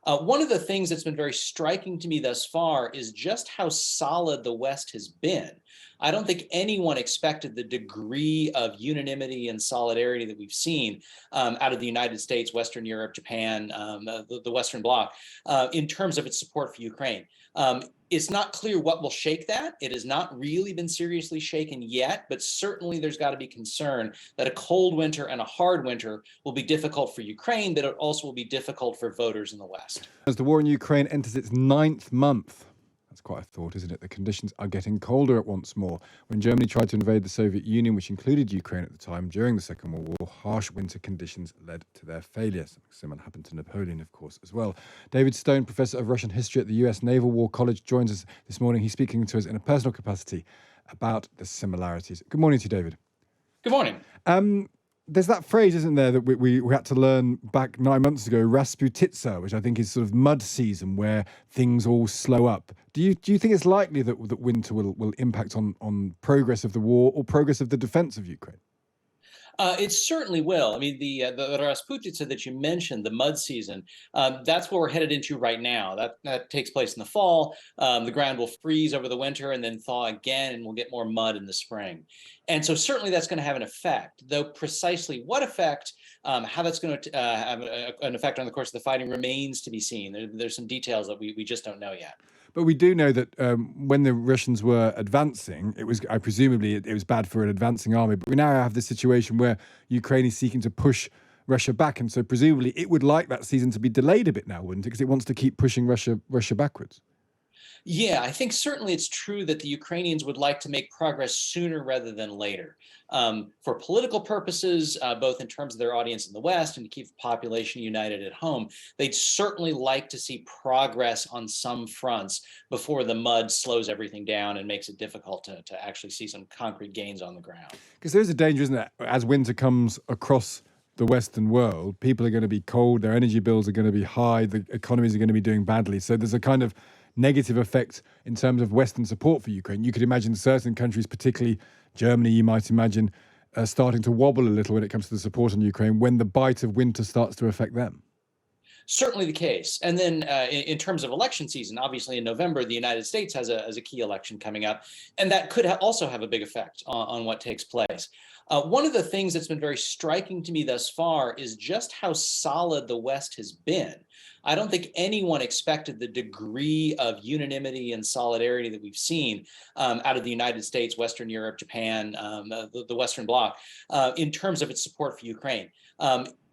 One of the things that's been very striking to me thus far is just how solid the West has been. I don't think anyone expected the degree of unanimity and solidarity that we've seen out of the United States, Western Europe, Japan, the Western Bloc, in terms of its support for Ukraine. It's not clear what will shake that. It has not really been seriously shaken yet, but certainly there's got to be concern that a cold winter and a hard winter will be difficult for Ukraine, but it also will be difficult for voters in the West. As the war in Ukraine enters its ninth month, that's quite a thought, isn't it? The conditions are getting colder at once more. When Germany tried to invade the Soviet Union, which included Ukraine at the time during the Second World War, harsh winter conditions led to their failure. Something similar happened to Napoleon, of course, as well. David Stone, Professor of Russian History at the US Naval War College, joins us this morning. He's speaking to us in a personal capacity about the similarities. Good morning to you, David. Good morning. There's that phrase, isn't there, that we had to learn back 9 months ago, Rasputitsa, which I think is sort of mud season where things all slow up. Do you think it's likely that winter will impact on progress of the war or progress of the defense of Ukraine? It certainly will. I mean, the Rasputitsa that you mentioned, the mud season, that's what we're headed into right now. That takes place in the fall. The ground will freeze over the winter and then thaw again, and we'll get more mud in the spring. And so certainly that's going to have an effect, though precisely what effect, how that's going to have an effect on the course of the fighting remains to be seen. There's some details that we just don't know yet. But we do know that when the Russians were advancing, it was presumably it was bad for an advancing army. But we now have this situation where Ukraine is seeking to push Russia back, and so presumably it would like that season to be delayed a bit now, wouldn't it? Because it wants to keep pushing Russia backwards. Yeah, I think certainly it's true that the Ukrainians would like to make progress sooner rather than later. For political purposes, both in terms of their audience in the West and to keep the population united at home, they'd certainly like to see progress on some fronts before the mud slows everything down and makes it difficult to actually see some concrete gains on the ground. Because there's a danger, isn't there? As winter comes across the Western world, people are going to be cold, their energy bills are going to be high, the economies are going to be doing badly. So there's a kind of negative effect in terms of Western support for Ukraine. You could imagine certain countries, particularly Germany, you might imagine, starting to wobble a little when it comes to the support on Ukraine when the bite of winter starts to affect them. Certainly the case. And then in terms of election season, obviously in November, the United States has a key election coming up, and that could also have a big effect on what takes place. One of the things that's been very striking to me thus far is just how solid the West has been. I don't think anyone expected the degree of unanimity and solidarity that we've seen out of the United States, Western Europe, Japan, the Western Bloc, in terms of its support for Ukraine.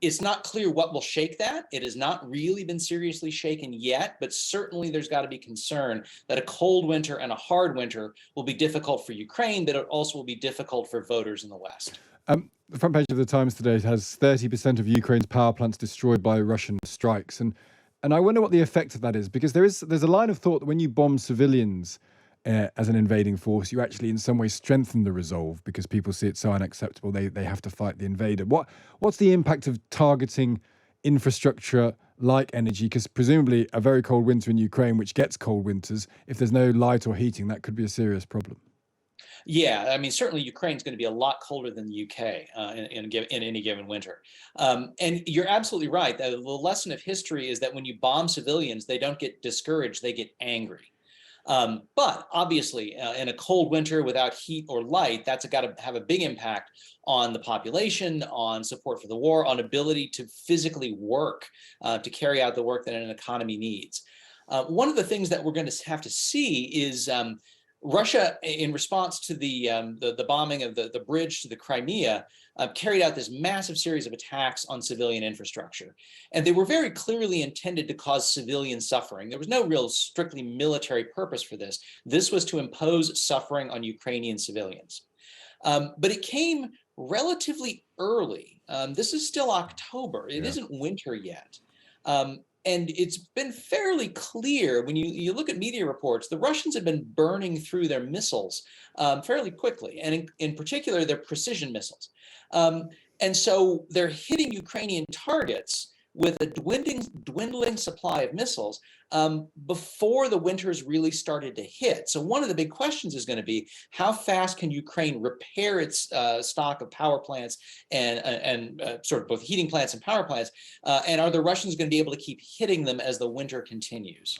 It's not clear what will shake that. It has not really been seriously shaken yet, but certainly there's got to be concern that a cold winter and a hard winter will be difficult for Ukraine, but it also will be difficult for voters in the West. The front page of the Times today has 30% of Ukraine's power plants destroyed by Russian strikes. And I wonder what the effect of that is, because there's a line of thought that when you bomb civilians as an invading force, you actually in some way strengthen the resolve because people see it so unacceptable they have to fight the invader. What's the impact of targeting infrastructure like energy? Because presumably a very cold winter in Ukraine, which gets cold winters, if there's no light or heating, that could be a serious problem. Yeah, I mean, certainly Ukraine's going to be a lot colder than the UK in any given winter. And you're absolutely right. The lesson of history is that when you bomb civilians, they don't get discouraged, they get angry. But obviously, in a cold winter without heat or light, that's got to have a big impact on the population, on support for the war, on ability to physically work, to carry out the work that an economy needs. One of the things that we're going to have to see is Russia, in response to the bombing of the bridge to the Crimea, carried out this massive series of attacks on civilian infrastructure. And they were very clearly intended to cause civilian suffering. There was no real strictly military purpose for this. This was to impose suffering on Ukrainian civilians. But it came relatively early. This is still October. It isn't winter yet. And it's been fairly clear when you look at media reports, the Russians have been burning through their missiles fairly quickly, and in particular, their precision missiles. And so they're hitting Ukrainian targets with a dwindling supply of missiles before the winters really started to hit. So one of the big questions is going to be, how fast can Ukraine repair its stock of power plants and sort of both heating plants and power plants? And are the Russians going to be able to keep hitting them as the winter continues?